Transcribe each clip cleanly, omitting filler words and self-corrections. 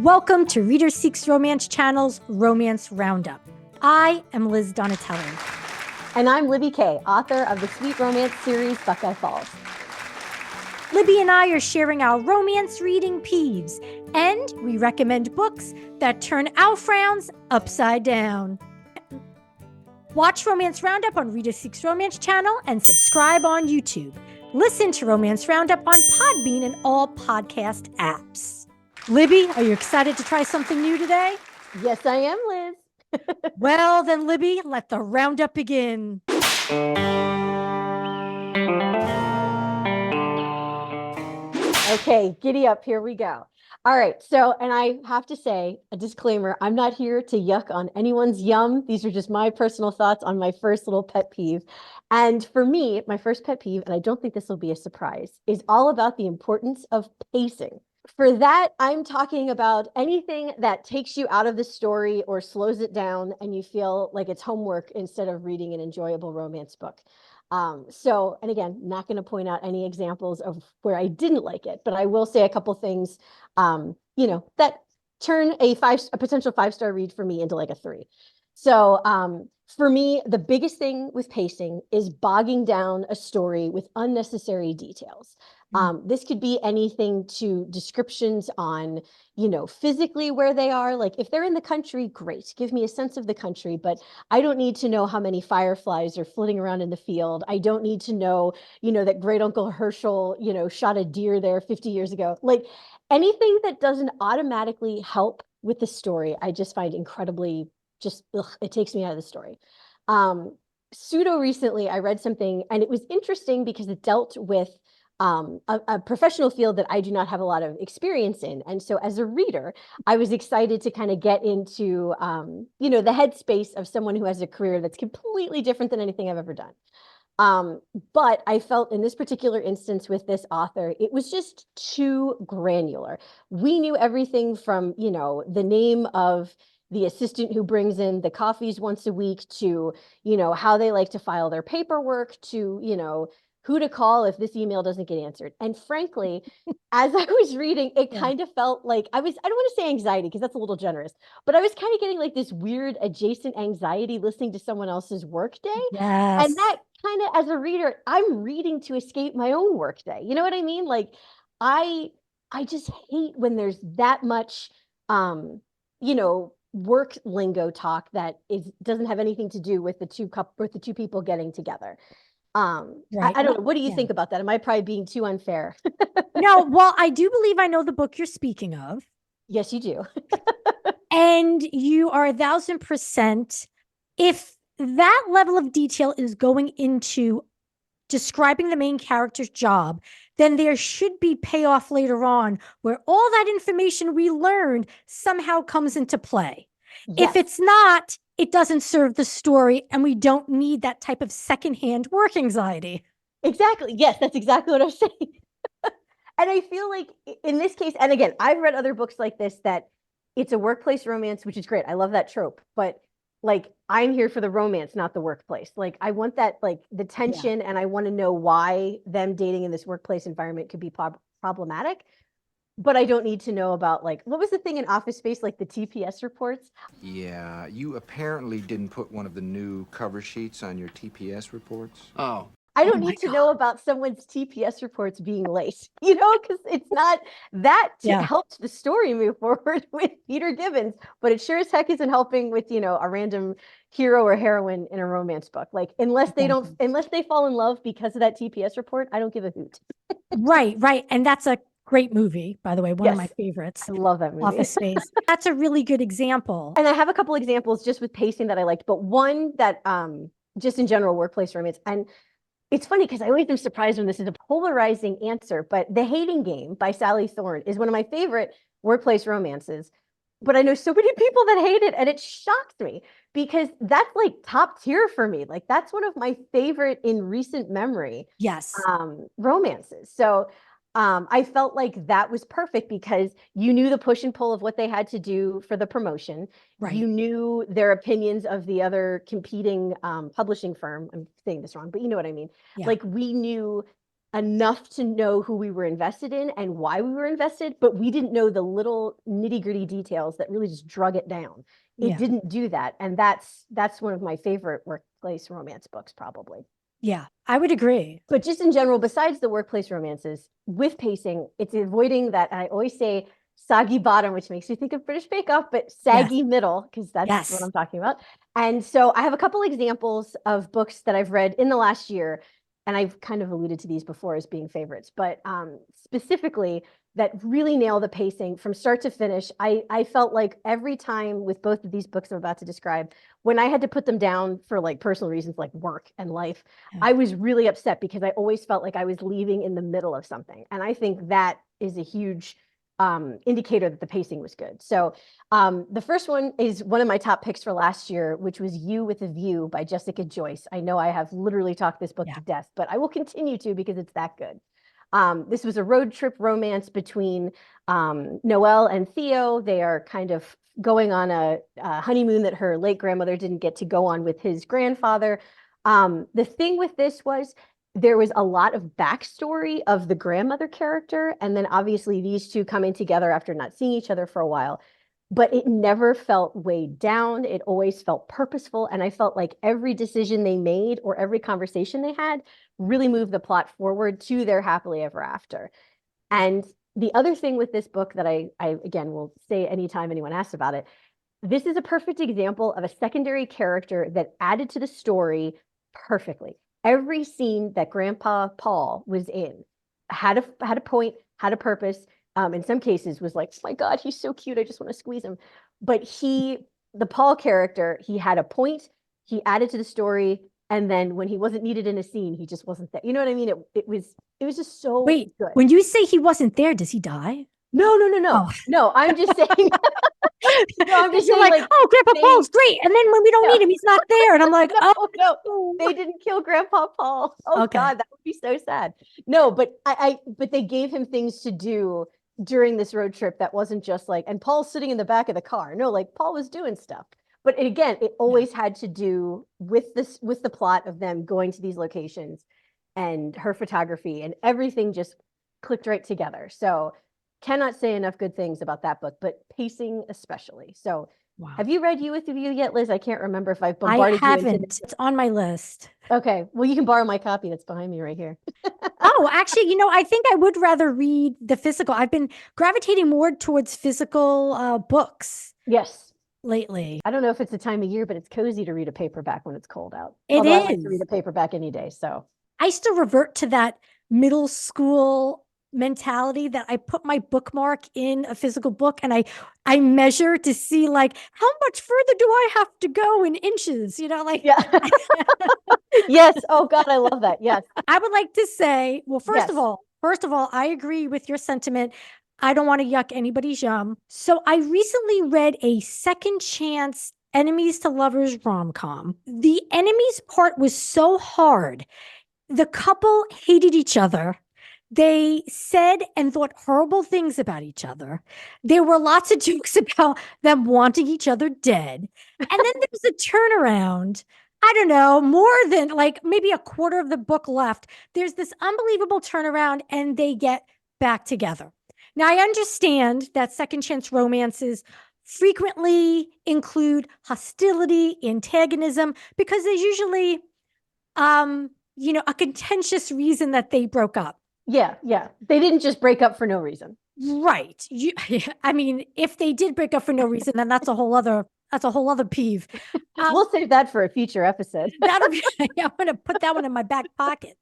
Welcome to Reader Seeks Romance Channel's Romance Roundup. I am Liz Donatelli. And I'm Libby Kay, author of the sweet romance series Buckeye Falls. Libby and I are sharing our romance reading peeves, and we recommend books that turn our frowns upside down. Watch Romance Roundup on Reader Seeks Romance Channel and subscribe on YouTube. Listen to Romance Roundup on Podbean and all podcast apps. Libby, are you excited to try something new today? Yes, I am, Liz. Well, then, Libby, let the roundup begin. Okay, giddy up. Here we go. All right. So, and I have to say a disclaimer, I'm not here to yuck on anyone's yum. These are just my personal thoughts on my first little pet peeve. And for me, my first pet peeve, and I don't think this will be a surprise, is all about the importance of pacing. For that, I'm talking about anything that takes you out of the story or slows it down and you feel like it's homework instead of reading an enjoyable romance book. And again, not going to point out any examples of where I didn't like it, but I will say a couple things, that turn a potential 5-star read for me into like a 3. So for me, the biggest thing with pacing is bogging down a story with unnecessary details. This could be anything to descriptions on, physically where they are. Like if they're in the country, great. Give me a sense of the country, but I don't need to know how many fireflies are flitting around in the field. I don't need to know, that great uncle Herschel, shot a deer there 50 years ago. Like anything that doesn't automatically help with the story, I just find incredibly it takes me out of the story. Pseudo recently, I read something and it was interesting because it dealt with a professional field that I do not have a lot of experience in. And so as a reader, I was excited to kind of get into, the headspace of someone who has a career that's completely different than anything I've ever done. But I felt in this particular instance with this author, it was just too granular. We knew everything from, the name of the assistant who brings in the coffees once a week to, how they like to file their paperwork to, who to call if this email doesn't get answered. And frankly, as I was reading, it kind of felt like I don't want to say anxiety because that's a little generous, but I was kind of getting like this weird adjacent anxiety listening to someone else's workday. Yes. And that kind of, as a reader, I'm reading to escape my own workday. You know what I mean? Like I just hate when there's that much, work lingo talk that doesn't have anything to do with the two people getting together. Right. I don't know. What do you think about that? Am I probably being too unfair? No, well, I do believe I know the book you're speaking of. Yes, you do. And you are 1,000%. If that level of detail is going into describing the main character's job, then there should be payoff later on where all that information we learned somehow comes into play. Yes. If it's not, it doesn't serve the story, and we don't need that type of secondhand work anxiety. Exactly. Yes, that's exactly what I'm saying. And I feel like in this case, and again, I've read other books like this, that it's a workplace romance, which is great. I love that trope. But like, I'm here for the romance, not the workplace. Like, I want that, like the tension, and I want to know why them dating in this workplace environment could be problematic. But I don't need to know about, like, what was the thing in Office Space, like the TPS reports? Yeah, you apparently didn't put one of the new cover sheets on your TPS reports. Oh. I don't need to know about someone's TPS reports being late, because it's not that helped the story move forward with Peter Gibbons, but it sure as heck isn't helping with, a random hero or heroine in a romance book. Like, unless they fall in love because of that TPS report, I don't give a hoot. Right. And that's a great movie, by the way, one of my favorites. I love that movie. Office Space. That's a really good example. And I have a couple examples just with pacing that I liked, but one that just in general, workplace romance. And it's funny because I always am surprised when this is a polarizing answer, but The Hating Game by Sally Thorne is one of my favorite workplace romances. But I know so many people that hate it, and it shocked me because that's like top tier for me. Like, that's one of my favorite in recent memory. Yes. Romances. So I felt like that was perfect because you knew the push and pull of what they had to do for the promotion. Right. You knew their opinions of the other competing publishing firm. I'm saying this wrong, but you know what I mean? Yeah. Like, we knew enough to know who we were invested in and why we were invested, but we didn't know the little nitty-gritty details that really just drug it down. It Yeah. didn't do that. And that's one of my favorite workplace romance books, probably. Yeah, I would agree. But just in general, besides the workplace romances, with pacing, it's avoiding that. I always say saggy bottom, which makes me think of British Bake Off, but saggy middle, because that's what I'm talking about. And so I have a couple examples of books that I've read in the last year, and I've kind of alluded to these before as being favorites, but specifically that really nail the pacing from start to finish. I felt like every time with both of these books I'm about to describe, when I had to put them down for like personal reasons like work and life, I was really upset because I always felt like I was leaving in the middle of something. And I think that is a huge indicator that the pacing was good. So the first one is one of my top picks for last year, which was You with a View by Jessica Joyce. I know I have literally talked this book to death, but I will continue to because it's that good. This was a road trip romance between Noelle and Theo. They are kind of going on a honeymoon that her late grandmother didn't get to go on with his grandfather. The thing with this was there was a lot of backstory of the grandmother character, and then obviously these two coming together after not seeing each other for a while. But it never felt weighed down. It always felt purposeful. And I felt like every decision they made or every conversation they had really moved the plot forward to their happily ever after. And the other thing with this book that I again will say anytime anyone asks about it, this is a perfect example of a secondary character that added to the story perfectly. Every scene that Grandpa Paul was in had a point, had a purpose. In some cases was like, oh my God, he's so cute. I just want to squeeze him. But the Paul character, he had a point. He added to the story. And then when he wasn't needed in a scene, he just wasn't there. You know what I mean? It was just so Wait, good. When you say he wasn't there, does he die? No. Oh. No, I'm just saying. No, I'm just saying, like, oh, Grandpa Paul's great. And then when we don't need him, he's not there. And I'm like, no, they didn't kill Grandpa Paul. Oh God, that would be so sad. No, but but they gave him things to do during this road trip that wasn't just like, and Paul's sitting in the back of the car. No, like Paul was doing stuff. But again, it always had to do with the plot of them going to these locations and her photography, and everything just clicked right together. So cannot say enough good things about that book, but pacing especially. So have you read You with a View yet, Liz? I can't remember if I've bombarded you. I haven't. It's on my list. Okay. Well, you can borrow my copy that's behind me right here. Oh, actually, I think I would rather read the physical. I've been gravitating more towards physical books. Yes. Lately. I don't know if it's the time of year, but it's cozy to read a paperback when it's cold out. Although I like to read a paperback any day. So I still revert to that middle school mentality that I put my bookmark in a physical book and I measure to see like how much further do I have to go in inches, like Yes. Oh God, I love that. Yes. I would like to say, well, first of all, I agree with your sentiment. I don't want to yuck anybody's yum. So I recently read a second chance enemies to lovers rom-com. The enemies part was so hard. The couple hated each other. They said and thought horrible things about each other. There were lots of jokes about them wanting each other dead. And then there was a turnaround. I don't know, more than like maybe a quarter of the book left. There's this unbelievable turnaround and they get back together. Now, I understand that second chance romances frequently include hostility, antagonism, because there's usually, a contentious reason that they broke up. Yeah. They didn't just break up for no reason. Right. I mean, if they did break up for no reason, then that's a whole other peeve. We'll save that for a future episode. I'm going to put that one in my back pocket.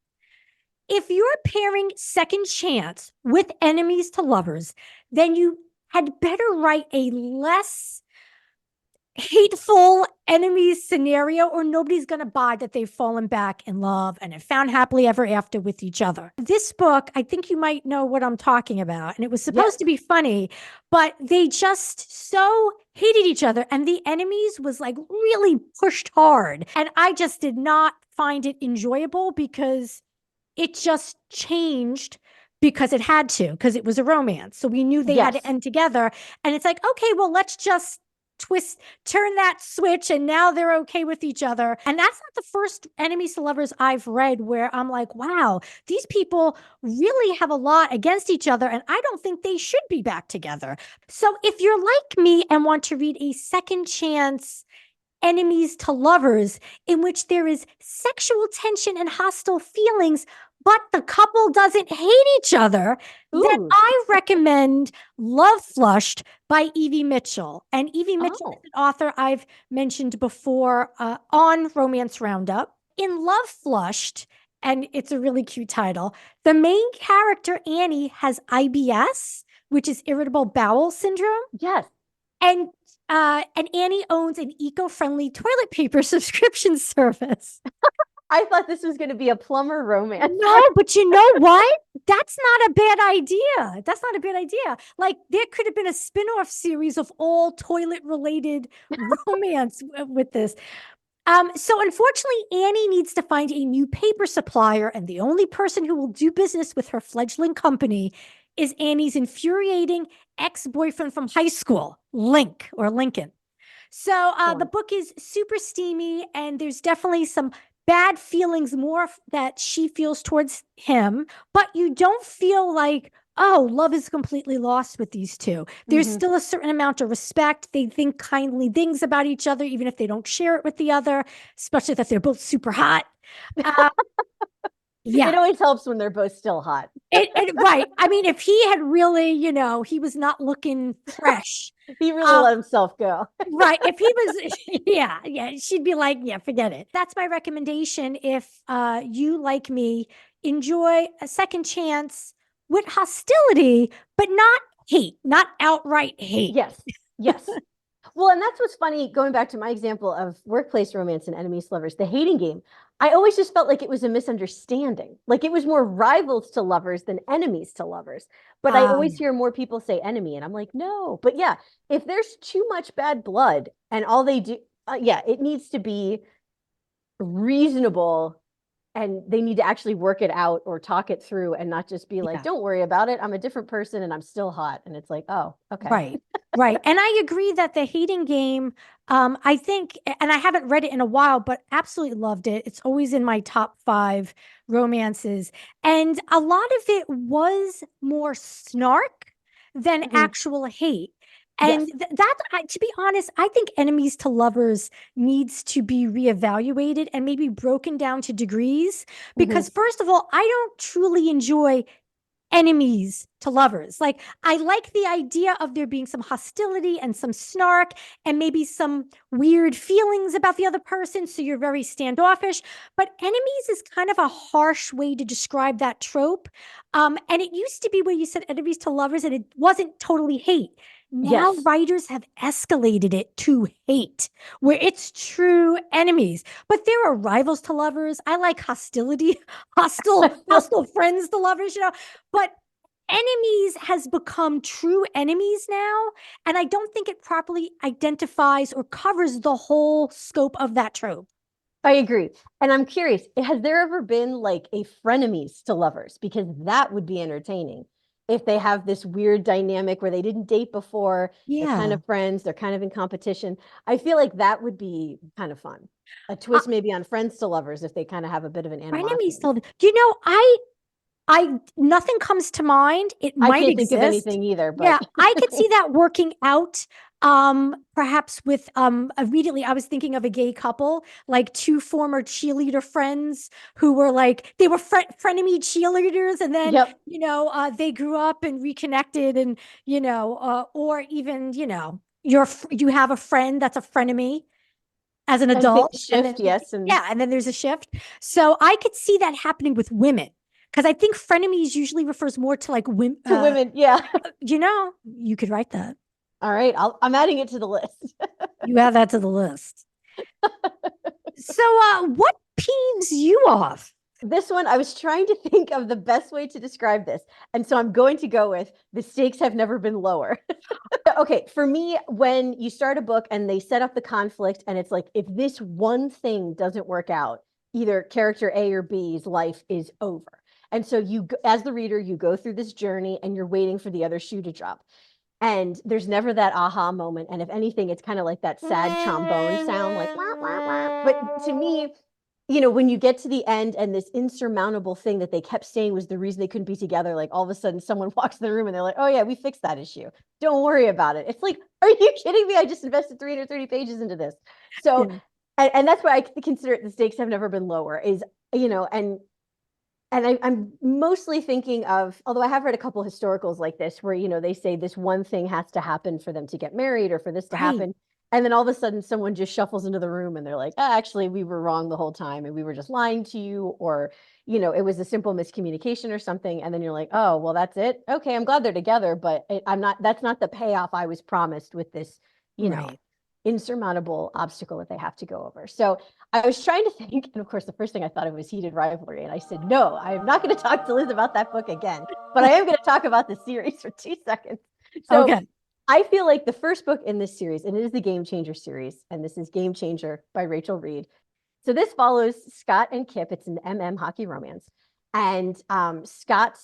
If you're pairing second chance with enemies to lovers, then you had better write a less hateful enemies scenario, or nobody's going to buy that they've fallen back in love and have found happily ever after with each other. This book, I think you might know what I'm talking about. And it was supposed to be funny, but they just so hated each other. And the enemies was like really pushed hard. And I just did not find it enjoyable because it just changed because it had to, because it was a romance. So we knew they had to end together. And it's like, okay, well, let's just turn that switch, and now they're okay with each other. And that's not the first enemies to lovers I've read where I'm like, wow, these people really have a lot against each other, and I don't think they should be back together. So if you're like me and want to read a second chance enemies to lovers in which there is sexual tension and hostile feelings, but the couple doesn't hate each other, then Ooh. I recommend Love Flushed by Evie Mitchell. And Evie Mitchell is an author I've mentioned before on Romance Roundup. In Love Flushed, and it's a really cute title, the main character, Annie, has IBS, which is irritable bowel syndrome. Yes. And Annie owns an eco-friendly toilet paper subscription service. I thought this was going to be a plumber romance. No, but you know what? That's not a bad idea. That's not a bad idea. Like, there could have been a spin-off series of all toilet-related romance with this. So unfortunately, Annie needs to find a new paper supplier, and the only person who will do business with her fledgling company is Annie's infuriating ex-boyfriend from high school, Lincoln. So the book is super steamy, and there's definitely some bad feelings more that she feels towards him, but you don't feel like, oh, love is completely lost with these two. There's still a certain amount of respect. They think kindly things about each other, even if they don't share it with the other, especially that they're both super hot. Yeah. It always helps when they're both still hot. Right. I mean, if he had really, he was not looking fresh. He really let himself go. Right. If he was, yeah, she'd be like, yeah, forget it. That's my recommendation. If you, like me, enjoy a second chance with hostility, but not hate, not outright hate. Yes. Well, and that's what's funny, going back to my example of workplace romance and enemies to lovers, the hating game. I always just felt like it was a misunderstanding. Like it was more rivals to lovers than enemies to lovers. But I always hear more people say enemy, and I'm like, no. But yeah, if there's too much bad blood and all they do, it needs to be reasonable, and they need to actually work it out or talk it through and not just be like, don't worry about it. I'm a different person and I'm still hot. And it's like, oh, okay. Right. And I agree that the hating game, I think, and I haven't read it in a while, but absolutely loved it. It's always in my top 5 romances. And a lot of it was more snark than actual hate. And to be honest, I think enemies to lovers needs to be reevaluated and maybe broken down to degrees. Because first of all, I don't truly enjoy enemies to lovers. Like, I like the idea of there being some hostility and some snark and maybe some weird feelings about the other person, so you're very standoffish. But enemies is kind of a harsh way to describe that trope. And it used to be where you said enemies to lovers and it wasn't totally hate. Now writers have escalated it to hate, where it's true enemies. But there are rivals to lovers. I like hostility, hostile friends to lovers, But enemies has become true enemies now, and I don't think it properly identifies or covers the whole scope of that trope. I agree. And I'm curious, has there ever been like a frenemies to lovers? Because that would be entertaining. If they have this weird dynamic where they didn't date before, they're kind of friends, they're kind of in competition. I feel like that would be kind of fun. A twist maybe on friends to lovers if they kind of have a bit of an animosity. I nothing comes to mind. It might I can't exist. think of anything either, but yeah, I could see that working out. Perhaps with immediately I was thinking of a gay couple, like 2 former cheerleader friends who were like, they were frenemy cheerleaders, and then they grew up and reconnected, and or even you have a friend that's a frenemy as an adult, shift, and then there's a shift. So I could see that happening with women, because I think frenemies usually refers more to like women. Women, you could write that. All right, I'm adding it to the list. You add that to the list. So what peeves you off? This one, I was trying to think of the best way to describe this. And so I'm going to go with the stakes have never been lower. Okay, for me, when you start a book and they set up the conflict and it's like, if this one thing doesn't work out, either character A or B's life is over. And so you, as the reader, you go through this journey and you're waiting for the other shoe to drop. And there's never that aha moment. And if anything, it's kind of like that sad trombone sound, like wah, wah, wah. But to me, when you get to the end and this insurmountable thing that they kept saying was the reason they couldn't be together, like all of a sudden someone walks in the room and they're like, oh yeah, we fixed that issue. Don't worry about it. It's like, are you kidding me? I just invested 330 pages into this. So, Yeah. and that's why I consider it the stakes have never been lower is, and I'm mostly thinking of, although I have read a couple of historicals like this where, they say this one thing has to happen for them to get married or for this to Right. happen. And then all of a sudden someone just shuffles into the room and they're like, actually, we were wrong the whole time and we were just lying to you. Or, it was a simple miscommunication or something. And then you're like, oh, well, that's it. Okay, I'm glad they're together, but that's not the payoff I was promised with this, Right. insurmountable obstacle that they have to go over. So I was trying to think, and of course, the first thing I thought of was Heated Rivalry. And I said, no, I am not going to talk to Liz about that book again, but I am going to talk about the series for 2 seconds. So Okay. I feel like the first book in this series, and it is the Game Changer series, and this is Game Changer by Rachel Reed. So this follows Scott and Kip. It's an hockey romance. And Scott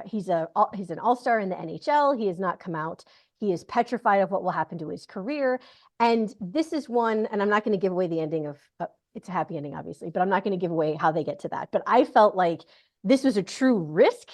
he's an all-star in the NHL. He has not come out. He is petrified of what will happen to his career. And this is one, and I'm not going to give away the ending of, it's a happy ending, obviously, but I'm not going to give away how they get to that. But I felt like this was a true risk.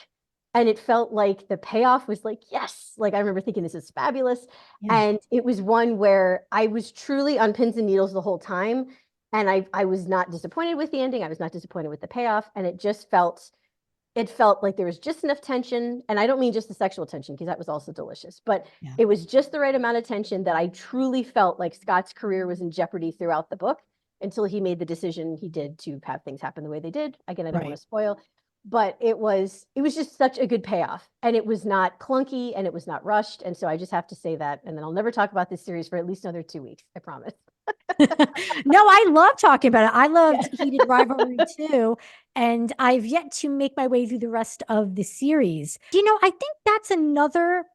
And it felt like the payoff was like, yes, like I remember thinking this is fabulous. Yeah. And it was one where I was truly on pins and needles the whole time. And I was not disappointed with the ending. I was not disappointed with the payoff. And it felt like there was just enough tension. And I don't mean just the sexual tension, because that was also delicious, but Yeah. it was just the right amount of tension that I truly felt like Scott's career was in jeopardy throughout the book until he made the decision he did to have things happen the way they did. Again, I don't want Right. to spoil, but it was just such a good payoff, and it was not clunky and it was not rushed. And so I just have to say that, and then I'll never talk about this series for at least another 2 weeks, I promise. No, I love talking about it. I loved Yeah. Heated Rivalry too. And I've yet to make my way through the rest of the series. I think that's another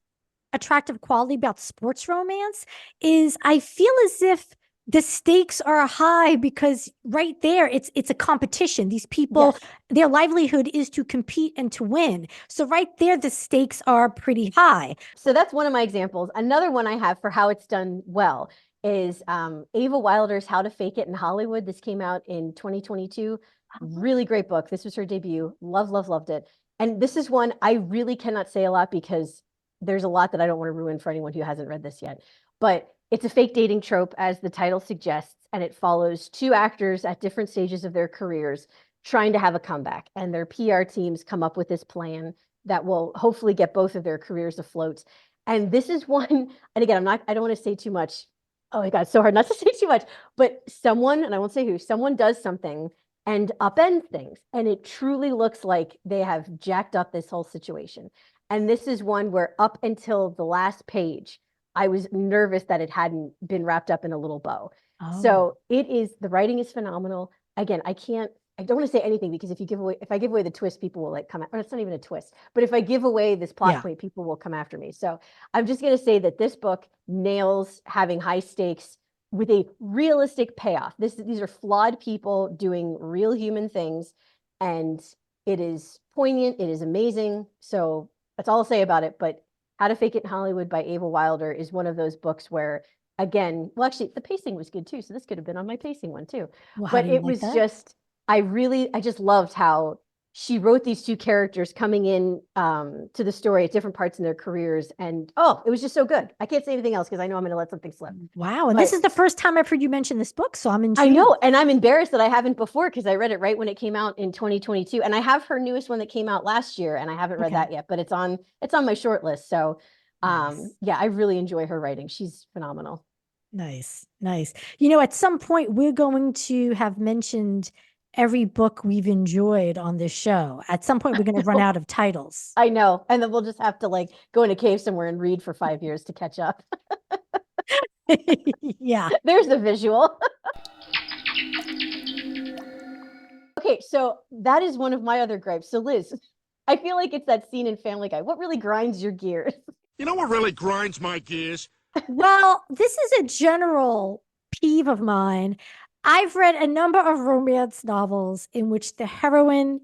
attractive quality about sports romance is I feel as if the stakes are high because right there it's a competition. These people, Yes. their livelihood is to compete and to win. So right there the stakes are pretty high. So that's one of my examples. Another one I have for how it's done well is Ava Wilder's How to Fake It in Hollywood. This came out in 2022. Really great book. This was her debut. Loved it. And this is one I really cannot say a lot because there's a lot that I don't want to ruin for anyone who hasn't read this yet. But it's a fake dating trope, as the title suggests, and it follows two actors at different stages of their careers trying to have a comeback. And their PR teams come up with this plan that will hopefully get both of their careers afloat. And this is one, and again, I don't want to say too much. Oh my God, it's so hard not to say too much. But someone, and I won't say who, someone does something and upend things. And it truly looks like they have jacked up this whole situation. And this is one where up until the last page, I was nervous that it hadn't been wrapped up in a little bow. Oh. So the writing is phenomenal. Again, I don't want to say anything because if I give away the twist, people will like come or it's not even a twist, but if I give away this plot point, people will come after me. So I'm just going to say that this book nails having high stakes with a realistic payoff. These are flawed people doing real human things, and it is poignant. It is amazing. So that's all I'll say about it. But How to Fake It in Hollywood by Ava Wilder is one of those books where, again, well, actually, the pacing was good too. So this could have been on my pacing one too. Well, how But do you it like was that? just, I just loved how she wrote these two characters coming in to the story at different parts in their careers. And it was just so good. I can't say anything else because I know I'm going to let something slip. Wow. And But this is the first time I've heard you mention this book. So I'm I intrigued. know. And I'm embarrassed that I haven't before because I read it right when it came out in 2022. And I have her newest one that came out last year and I haven't read that yet, but it's on my short list. So Nice. yeah, I really enjoy her writing. She's phenomenal. Nice. At some point, we're going to have mentioned every book we've enjoyed on this show. At some point, we're going to run out of titles. I know. And then we'll just have to like go in a cave somewhere and read for 5 years to catch up. Yeah. There's the visual. Okay, so that is one of my other gripes. So Liz, I feel like it's that scene in Family Guy. What really grinds your gears? You know what really grinds my gears? Well, this is a general peeve of mine. I've read a number of romance novels in which the heroine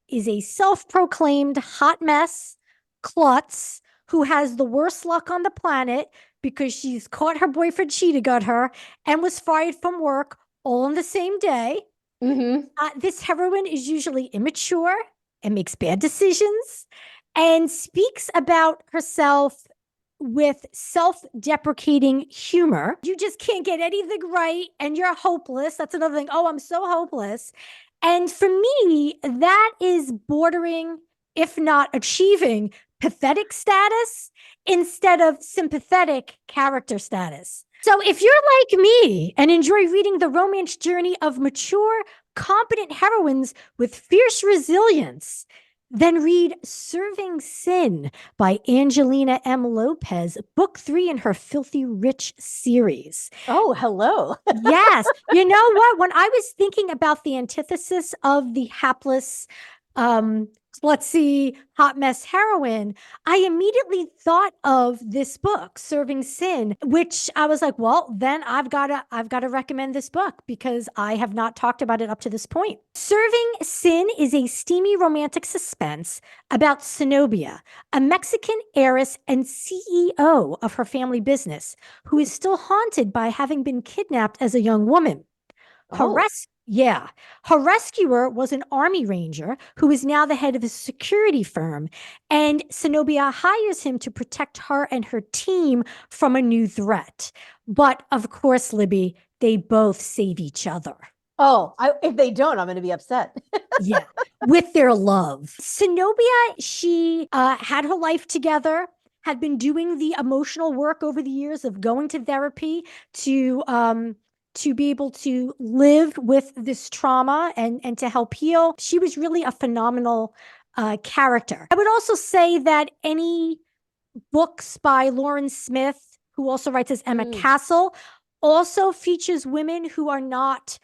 is a self proclaimed hot mess, klutz, who has the worst luck on the planet because she's caught her boyfriend cheated on her and was fired from work all on the same day. Mm-hmm. This heroine is usually immature and makes bad decisions and speaks about herself with self-deprecating humor. You just can't get anything right and you're hopeless. That's another thing. Oh, I'm so hopeless. And for me, that is bordering, if not achieving, pathetic status instead of sympathetic character status. So if you're like me and enjoy reading the romance journey of mature, competent heroines with fierce resilience, then read Serving Sin by Angelina M. Lopez, book 3 in her Filthy Rich series. Oh, hello. Yes. You know what? When I was thinking about the antithesis of the hapless, klutzy, hot mess heroine, I immediately thought of this book, Serving Sin, which I was like, well, then I've got to recommend this book because I have not talked about it up to this point. Serving Sin is a steamy romantic suspense about Zenobia, a Mexican heiress and CEO of her family business, who is still haunted by having been kidnapped as a young woman. Oh. Her rescuer was an army ranger who is now the head of a security firm, and Zenobia hires him to protect her and her team from a new threat. But of course, Libby, they both save each other. Oh, if they don't, I'm going to be upset. Yeah, with their love. Zenobia, she had her life together, had been doing the emotional work over the years of going to therapy to be able to live with this trauma and to help heal. She was really a phenomenal character. I would also say that any books by Lauren Smith, who also writes as Emma Castle, also features women who are not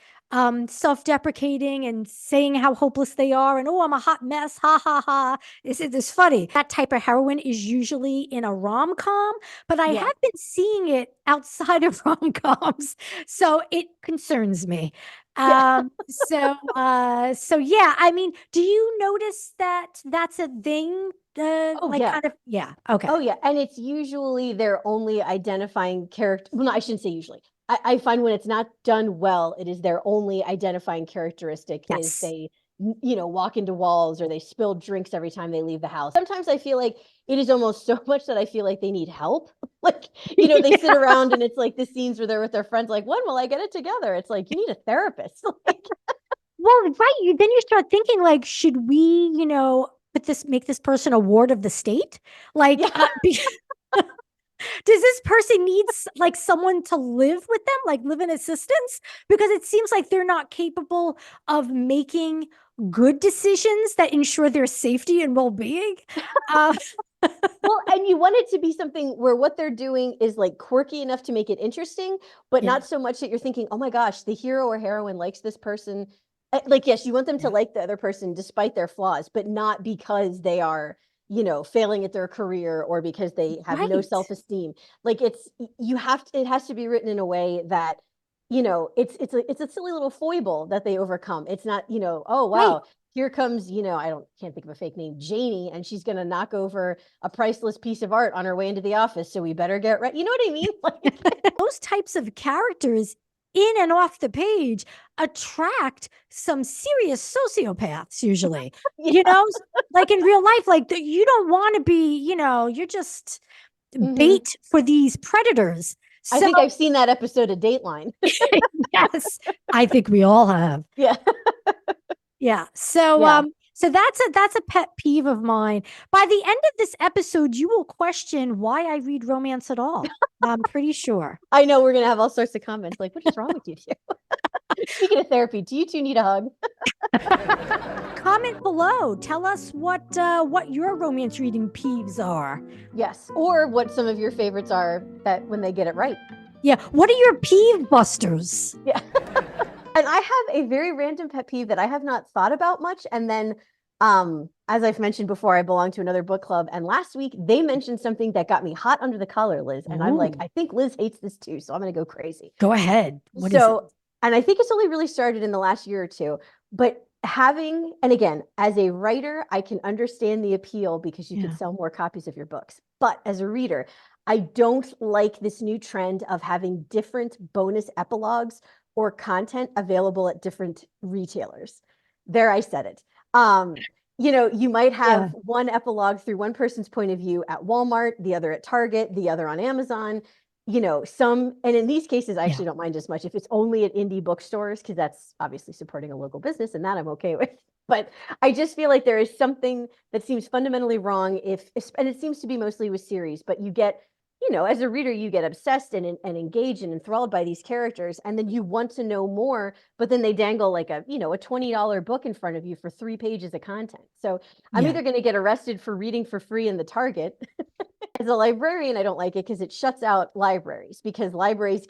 self-deprecating and saying how hopeless they are and, oh, I'm a hot mess, ha ha ha. It's funny. That type of heroine is usually in a rom-com, but I have been seeing it outside of rom-coms, so it concerns me. So yeah, I mean, do you notice that that's a thing? Okay. Oh yeah, and it's usually their only identifying character. Well, no, I shouldn't say usually. I find when it's not done well, it is their only identifying characteristic is they, walk into walls or they spill drinks every time they leave the house. Sometimes I feel like it is almost so much that I feel like they need help. Like, they sit around and it's like the scenes where they're with their friends, like, when will I get it together? It's like, you need a therapist. Like, well, right. Then you start thinking, like, should we, make this person a ward of the state? Like, does this person need like someone to live with them, like live in assistance? Because it seems like they're not capable of making good decisions that ensure their safety and well-being. Well, and you want it to be something where what they're doing is like quirky enough to make it interesting, but not so much that you're thinking, oh my gosh, the hero or heroine likes this person. Like, yes, you want them to like the other person despite their flaws, but not because they are, failing at their career or because they have no self-esteem. Like it has to be written in a way that, it's a silly little foible that they overcome. It's not, oh wow, here comes, can't think of a fake name, Janie, and she's going to knock over a priceless piece of art on her way into the office. So we better get ready. You know what I mean? Like, those types of characters in and off the page attract some serious sociopaths usually. Like in real life, like you don't want to be, you're just bait for these predators. So, I think I've seen that episode of Dateline. Yes, I think we all have. Yeah. Yeah. So so that's a pet peeve of mine. By the end of this episode, you will question why I read romance at all. I'm pretty sure. I know we're gonna have all sorts of comments like, what is wrong with you two? Speaking of therapy, do you two need a hug? Comment below. Tell us what your romance reading peeves are. Yes. Or what some of your favorites are that when they get it right. Yeah. What are your peeve busters? Yeah. And I have a very random pet peeve that I have not thought about much. And then, as I've mentioned before, I belong to another book club. And last week they mentioned something that got me hot under the collar, Liz. And I'm like, I think Liz hates this too. So I'm going to go crazy. Go ahead. What is it? And I think it's only really started in the last year or two, but having, and again, as a writer, I can understand the appeal because you could sell more copies of your books. But as a reader, I don't like this new trend of having different bonus epilogues or content available at different retailers. There, I said it. You might have one epilogue through one person's point of view at Walmart, the other at Target, the other on Amazon. And in these cases, I actually don't mind as much if it's only at indie bookstores, because that's obviously supporting a local business, and that I'm okay with. But I just feel like there is something that seems fundamentally wrong and it seems to be mostly with series, but you get, as a reader, you get obsessed and engaged and enthralled by these characters, and then you want to know more, but then they dangle like a $20 book in front of you for 3 pages of content. So I'm either going to get arrested for reading for free in the Target. As a librarian, I don't like it because it shuts out libraries, because libraries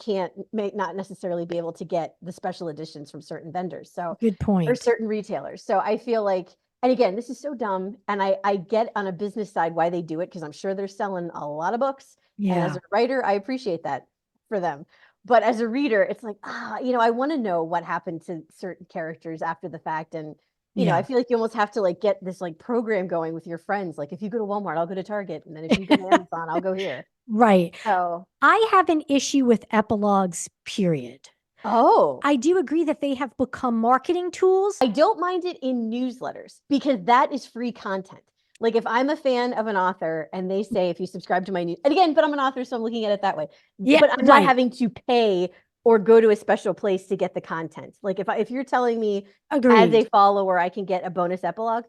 may not necessarily be able to get the special editions from certain vendors. So good point. Or certain retailers. So I feel like, and again, this is so dumb. And I get on a business side why they do it, because I'm sure they're selling a lot of books. And as a writer, I appreciate that for them. But as a reader, it's like, I want to know what happened to certain characters after the fact. And I feel like you almost have to like get this like program going with your friends. Like, if you go to Walmart, I'll go to Target. And then if you go to Amazon, I'll go here. Right. So I have an issue with epilogues, period. Oh, I do agree that they have become marketing tools. I don't mind it in newsletters because that is free content. Like, if I'm a fan of an author and they say, if you subscribe to my news, and again, but I'm an author, so I'm looking at it that way. Yeah, but I'm not having to pay or go to a special place to get the content. Like, if you're telling me as a follower, I can get a bonus epilogue,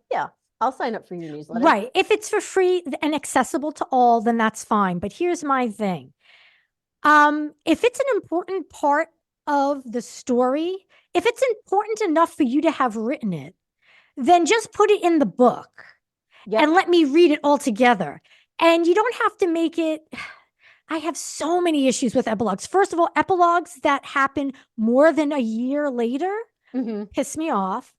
I'll sign up for your newsletter. Right. If it's for free and accessible to all, then that's fine. But here's my thing. If it's an important part of the story, if it's important enough for you to have written it, then just put it in the book and let me read it all together. And you don't have to make it. I have so many issues with epilogues. First of all, epilogues that happen more than a year later piss me off.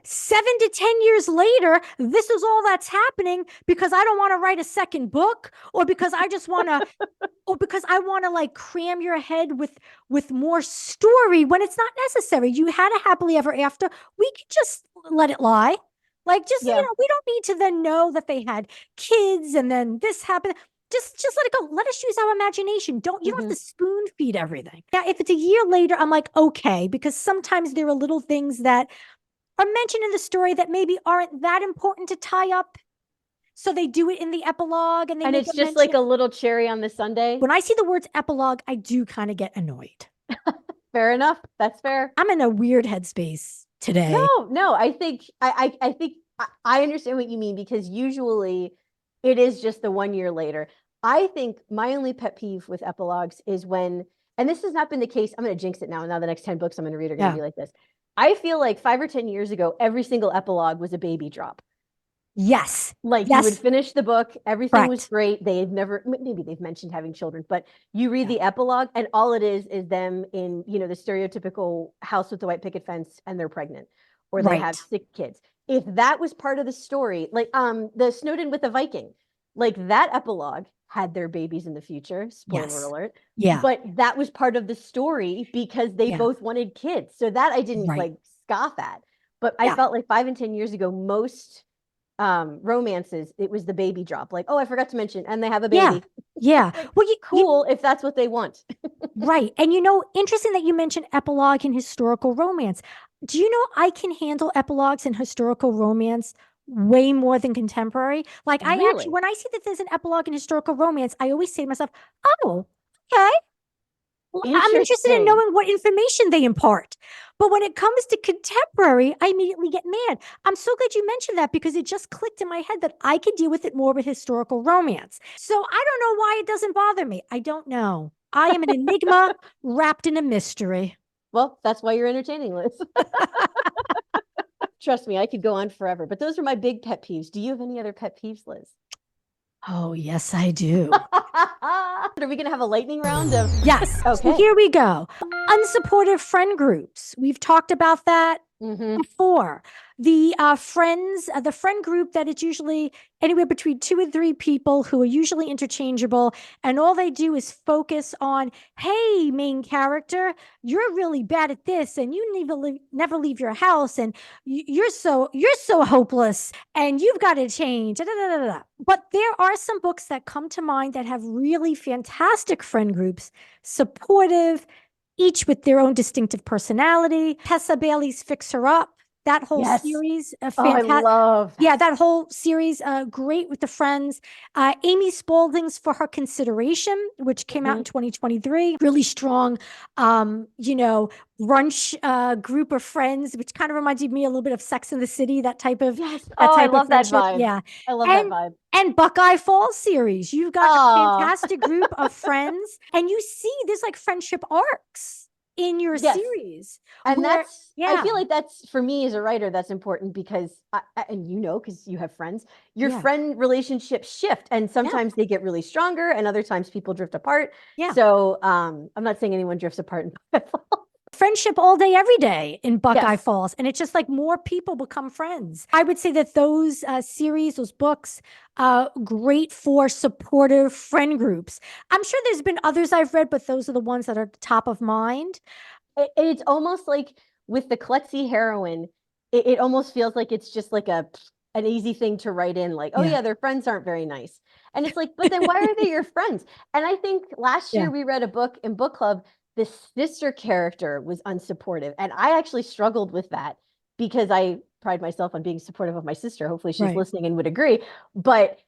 7 to 10 years later, this is all that's happening because I don't want to write a second book, or because I just want to, or because I want to like cram your head with more story when it's not necessary. You had a happily ever after. We could just let it lie. Like, just, we don't need to then know that they had kids and then this happened. Just let it go. Let us use our imagination. You don't have to spoon feed everything. Now, if it's a year later, I'm like, okay, because sometimes there are little things that are mentioned in the story that maybe aren't that important to tie up. So they do it in the epilogue, and it's just like a little cherry on the sundae. When I see the words epilogue, I do kind of get annoyed. Fair enough. That's fair. I'm in a weird headspace today. No, I think I understand what you mean, because usually it is just the 1 year later. I think my only pet peeve with epilogues is when, and this has not been the case, I'm going to jinx it now. Now the next 10 books I'm going to read are going to be like this. I feel like 5 or 10 years ago, every single epilogue was a baby drop. Yes. Like, you would finish the book, everything was great. Maybe they've mentioned having children, but you read the epilogue and all it is them in, the stereotypical house with the white picket fence, and they're pregnant, or they have sick kids. If that was part of the story, like the Snowden with the Viking, like that epilogue had their babies in the future, spoiler alert. Yeah. But that was part of the story because they both wanted kids. So that I didn't like scoff at. But I felt like 5 and 10 years ago, most romances, it was the baby drop. Like, I forgot to mention, and they have a baby. Yeah. Like, well, cool if that's what they want. Right. And interesting that you mentioned epilogue in historical romance. Do you know I can handle epilogues in historical romance way more than contemporary? Like, I actually, when I see that there's an epilogue in historical romance, I always say to myself, oh, okay. I'm interested in knowing what information they impart. But when it comes to contemporary, I immediately get mad. I'm so glad you mentioned that, because it just clicked in my head that I could deal with it more with historical romance. So I don't know why it doesn't bother me. I don't know. I am an enigma wrapped in a mystery. Well, that's why you're entertaining, Liz. Trust me, I could go on forever. But those are my big pet peeves. Do you have any other pet peeves, Liz? Oh, yes, I do. Are we going to have a lightning round of? Yes. Okay. So here we go. Unsupportive friend groups. We've talked about that Hmm. Before the friends, the friend group that it's usually anywhere between 2 and 3 people who are usually interchangeable, and all they do is focus on, hey, main character, you're really bad at this, and you never leave your house, and you're so hopeless, and you've got to change. Da, da, da, da, da. But there are some books that come to mind that have really fantastic friend groups, supportive, each with their own distinctive personality. Tessa Bailey's Fix Her Up, that whole Yes. series, a Oh, I fantastic. love Yeah, that. that whole series, great with the friends. Amy Spaulding's For Her Consideration, which came out Hmm. in 2023, really strong, brunch group of friends, which kind of reminded me a little bit of Sex in the City, Yes. that Oh, I type of love that friendship. vibe. Yeah, I love that and vibe. Buckeye Falls series. You've got a Oh, fantastic group of friends, and you see there's like friendship arcs in your yes. series And where, I yeah, feel like that's for me as a writer, that's important because, and because you have friends, your yeah, friend relationships shift and yeah, sometimes they get really stronger and other times people drift apart. yeah. So, I'm not saying anyone drifts apart. Friendship all day, every day in Buckeye Yes. Falls. And it's just like more people become friends. I would say that those series, those books, great for supportive friend groups. I'm sure there's been others I've read, but those are the ones that are top of mind. It's almost like with the klutzy heroine, it almost feels like it's just like an easy thing to write in, like, oh Yeah. yeah, their friends aren't very nice. And it's like, but then why are they your friends? And I think last Yeah. year we read a book in book club, the sister character was unsupportive. And I actually struggled with that because I pride myself on being supportive of my sister. Hopefully she's Right. listening and would agree. But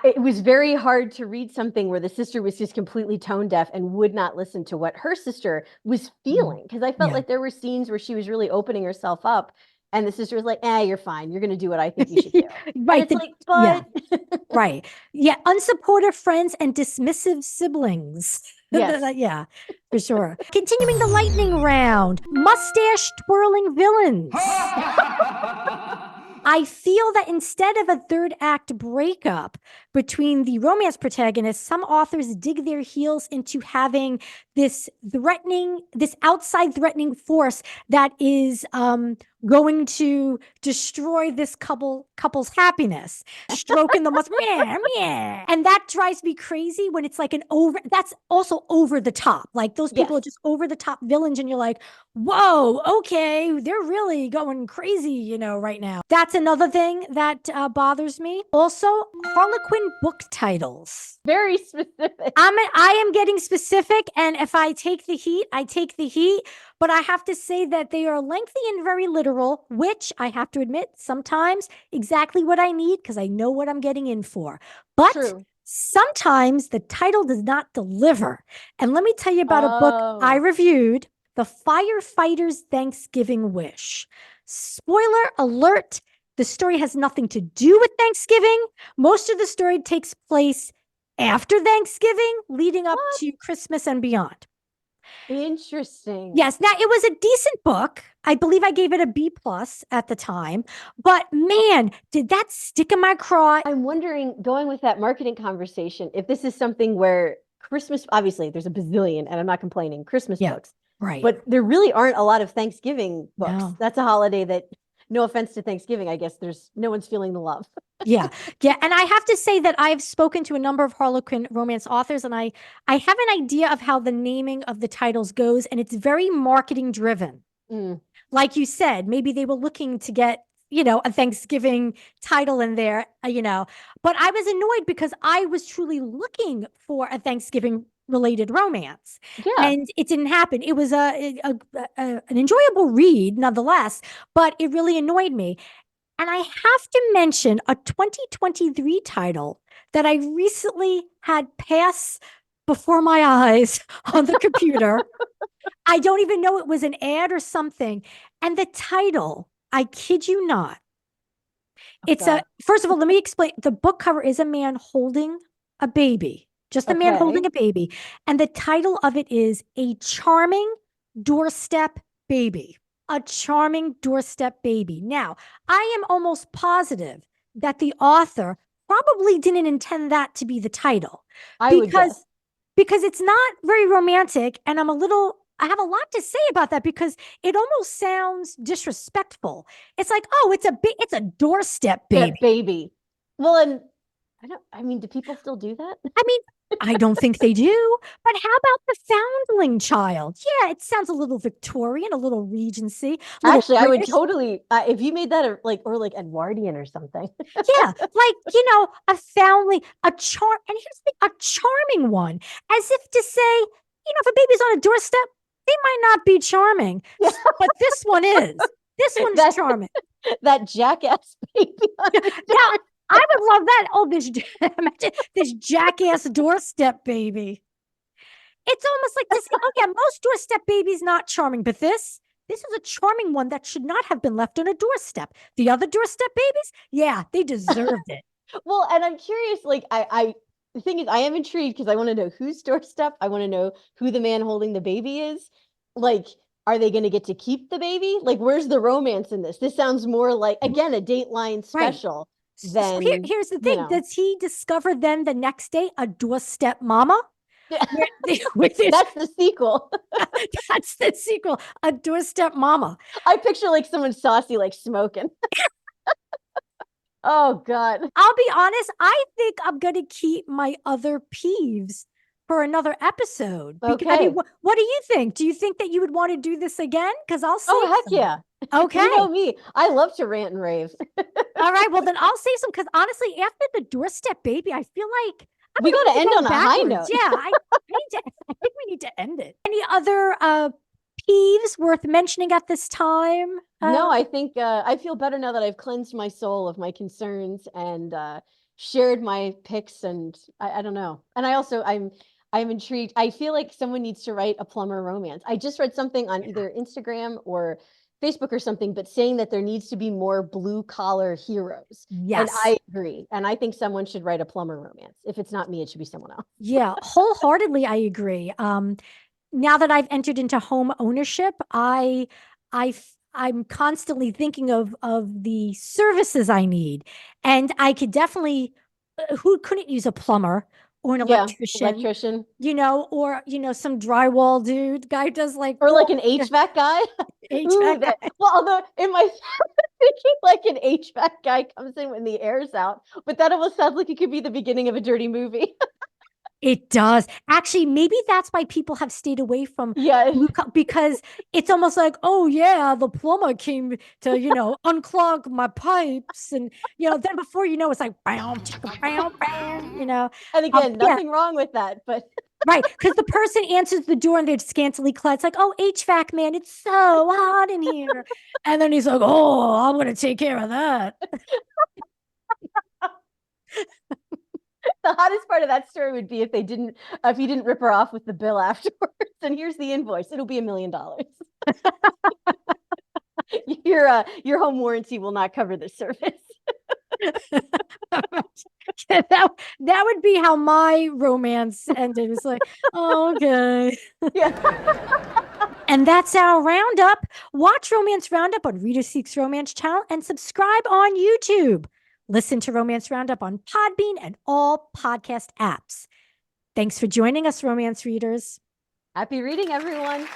it was very hard to read something where the sister was just completely tone deaf and would not listen to what her sister was Mhm. feeling. Because I felt Yeah. like there were scenes where she was really opening herself up, and the sister was like, you're fine. You're going to do what I think you should do. And Right. it's like, Yeah. but Right. Yeah. Unsupportive friends and dismissive siblings. yes. Yeah, for sure. Continuing the lightning round, mustache twirling villains. I feel that instead of a third act breakup between the romance protagonists, some authors dig their heels into having this outside threatening force that is going to destroy this couple's happiness, stroking the mustache, meh, meh. And that drives me crazy when it's like that's also over the top. Like those people are Yes. just over the top villains, and you're like, whoa, okay, they're really going crazy, right now. That's another thing that bothers me. Also, Harlequin book titles. Very specific. I am getting specific, and if I take the heat, I take the heat. But I have to say that they are lengthy and very literal, which I have to admit sometimes exactly what I need because I know what I'm getting in for. But True. sometimes the title does not deliver. And let me tell you about a book I Oh, reviewed, The Firefighter's Thanksgiving Wish. Spoiler alert, the story has nothing to do with Thanksgiving. Most of the story takes place after Thanksgiving, leading up what? to Christmas and beyond. Interesting. Yes, now it was a decent book. I believe I gave it a B plus at the time, but man, did that stick in my craw. I'm wondering, going with that marketing conversation, if this is something where Christmas, obviously, there's a bazillion, and I'm not complaining, Christmas Yeah, books, right. but there really aren't a lot of Thanksgiving books. No. That's a holiday that, no offense to Thanksgiving, I guess there's no one's feeling the love. Yeah. Yeah. And I have to say that I've spoken to a number of Harlequin romance authors, and I have an idea of how the naming of the titles goes, and it's very marketing driven. Mm, Like you said, maybe they were looking to get, a Thanksgiving title in there, but I was annoyed because I was truly looking for a Thanksgiving related romance, yeah, and it didn't happen. It was an enjoyable read nonetheless, but it really annoyed me. And I have to mention a 2023 title that I recently had pass before my eyes on the computer. I don't even know it was an ad or something. And the title, I kid you not, oh God. first of all, let me explain. The book cover is a man holding a baby, just a man Okay. holding a baby. And the title of it is A Charming Doorstep Baby. A charming doorstep baby. Now, I am almost positive that the author probably didn't intend that to be the title I would because guess. it's not very romantic, and I'm a little I have a lot to say about that because it almost sounds disrespectful. It's like, oh, it's a doorstep That baby. baby. Well, and I mean, do people still do that? I mean, I don't think they do. But how about the foundling child? Yeah, it sounds a little Victorian, a little Regency, a little Actually, I would British. totally if you made that or like Edwardian or something. Yeah, like, a foundling, and here's the thing, a charming one, as if to say, if a baby's on a doorstep, they might not be charming, Yeah. but this one is. This one's That- charming. That jackass baby. Now, I would love that. Oh, imagine this jackass doorstep baby. It's almost like to say, oh yeah, most doorstep babies not charming, but this is a charming one that should not have been left on a doorstep. The other doorstep babies, yeah, they deserved it. Well, and I'm curious, like the thing is, I am intrigued because I want to know whose doorstep. I want to know who the man holding the baby is. Like, are they going to get to keep the baby? Like, where's the romance in this? This sounds more like, again, a Dateline special. So Than, here's the thing: does he discover then the next day a doorstep mama? That's the sequel. That's the sequel, a doorstep mama. I picture like someone saucy, like smoking. Oh God. I'll be honest, I think I'm gonna keep my other peeves for another episode. Okay. I mean, what do you think? Do you think that you would want to do this again? Because I'll say, Oh heck yeah. Okay. You know me. I love to rant and rave. All right. Well, then I'll say some because honestly, after the doorstep baby, I feel like We got to end on a high note. Yeah, I think we need to end it. Any other peeves worth mentioning at this time? No, I think I feel better now that I've cleansed my soul of my concerns and shared my picks, and I don't know. And I'm intrigued. I feel like someone needs to write a plumber romance. I just read something on either Instagram or Facebook or something, but saying that there needs to be more blue collar heroes. Yes. And I agree. And I think someone should write a plumber romance. If it's not me, it should be someone else. Yeah, wholeheartedly, I agree. Now that I've entered into home ownership, I'm constantly thinking of the services I need, and I could definitely. Who couldn't use a plumber or an electrician? Or some drywall dude. Guy does like or like an HVAC guy. HVAC guy. Well, although in my thinking like an HVAC guy comes in when the air's out, but that almost sounds like it could be the beginning of a dirty movie. It does. Actually, maybe that's why people have stayed away from because it's almost like, oh yeah, the plumber came to, unclog my pipes. And, then before you know, it's like, bam, bam, bam, And again, nothing wrong with that, but. Right. Because the person answers the door and they're scantily clad. It's like, oh, HVAC man, it's so hot in here. And then he's like, oh, I'm going to take care of that. The hottest part of that story would be if you didn't rip her off with the bill afterwards. And here's the invoice. It'll be $1 million. Your home warranty will not cover this service. that would be how my romance ended. It's like, oh, okay. Yeah. And that's our roundup. Watch Romance Roundup on Reader Seeks Romance channel and subscribe on YouTube. Listen to Romance Roundup on Podbean and all podcast apps. Thanks for joining us, romance readers. Happy reading, everyone.